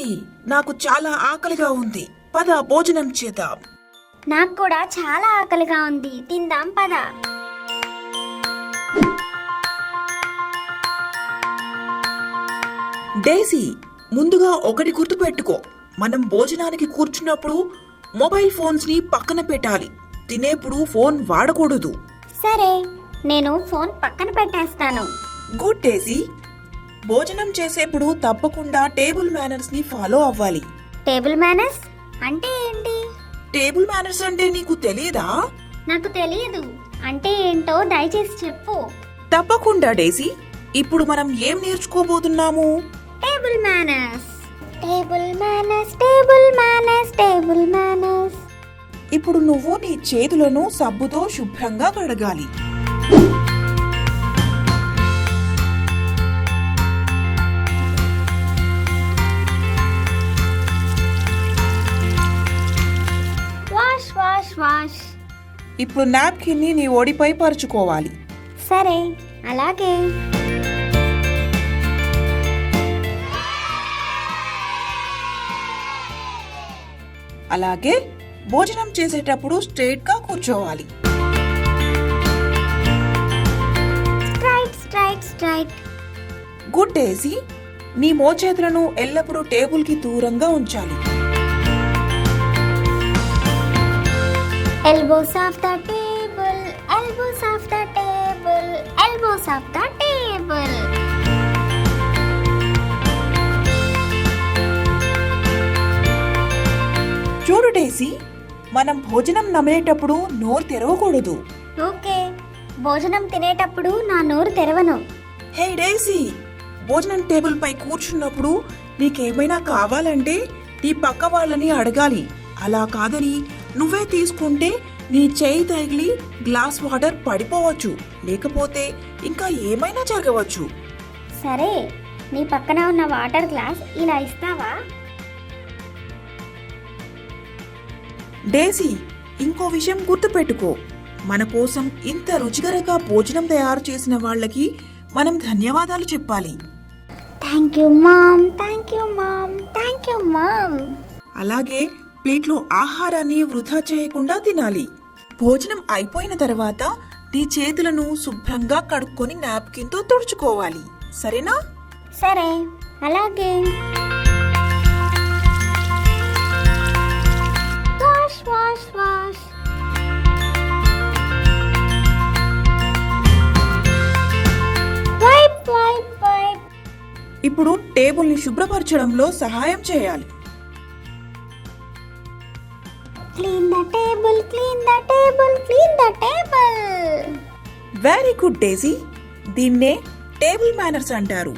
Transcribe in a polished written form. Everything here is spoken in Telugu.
డేసీ, నాకు చాలా ఆకలిగా ఉంది. పద భోజనం చేద్దాం. నాకు కూడా చాలా ఆకలిగా ఉంది, తిందాం పద. డేసీ, ముందుగా ఒకటి గుర్తుపెట్టుకో, మనం భోజనానికి కూర్చున్నప్పుడు మొబైల్ ఫోన్స్ ని పక్కన పెట్టాలి. తినేప్పుడు ఫోన్ వాడకూడదు. సరే, నేను ఫోన్ పక్కన పెట్టేస్తాను. గుడ్ డేసీ. భోజనం చేసేప్పుడు తప్పకుండా టేబుల్ మేనర్స్ ని ఫాలో అవ్వాలి. టేబుల్ మేనర్స్ అంటే ఏంటి? టేబుల్ మేనర్స్ అంటే నీకు తెలియదా? నాకు తెలియదు. అంటే ఏంటో దయచేసి చెప్పు. తప్పకుండా డేసీ. ఇప్పుడు మనం ఏం నేర్చుకోబోతున్నాము? Table manners. Table manners, table manners, table manners. ఇప్పుడు నువ్వు నీ చేతులను సబ్బుతో శుభ్రంగా కడగాలి. Wash wash wash. ఇప్పుడు నాప్కిన్ ని నీ ఒడిపై పరుచుకోవాలి. సరే, అలాగే. అలాగే భోజనం చేసేటప్పుడు స్ట్రైట్ గా కూర్చోవాలి. Straight straight straight. గుడ్ డేసీ. నీ మోచేతులను ఎల్లప్పుడూ టేబుల్ కి దూరంగా ఉంచాలి. Elbows off the table, elbows off the table, elbows off the table. చూడు డేసీ, మనం భోజనం నమిలేటప్పుడు నోరు తెరవకూడదు. ఓకే, భోజనం తినేటప్పుడు నా నోరు తెరవను. హే డేసీ, భోజనం టేబుల్ పై కూర్చున్నప్పుడు నీకేమైనా కావాలంటే నీ పక్క వాళ్ళని అడగాలి. అలా కాదని నువ్వే తీసుకుంటే నీ చేయి తగిలి గ్లాస్ వాటర్ పడిపోవచ్చు, లేకపోతే ఇంకా ఏమైనా జరగవచ్చు. సరే, నీ పక్కన ఉన్న వాటర్ గ్లాస్ ఇలా ఇస్తావా? డేసీ, ఇంకో విషయం గుర్తుపెట్టుకో, మన కోసం ఇంత రుచికరంగా భోజనం తయారు చేసిన వాళ్ళకి మనం ధన్యవాదాలు చెప్పాలి. Thank you ma'am, thank you ma'am, thank you ma'am. అలాగే ప్లేట్లో ఆహారాన్ని వృధా చేయకుండా తినాలి. భోజనం అయిపోయిన తర్వాత నీ చేతులను శుభ్రంగా కడుక్కొని నాప్కిన్ తో తుడుచుకోవాలి. సరేనా? సరే, అలాగే. Wash wash wash. Wipe wipe wipe. ఇప్పుడు టేబుల్ ని శుభ్రపరచడంలో సహాయం చేయాలి. Clean the table, clean the table, clean the table. Very good Daisy. దీన్నే టేబుల్ మేనర్స్ అంటారు.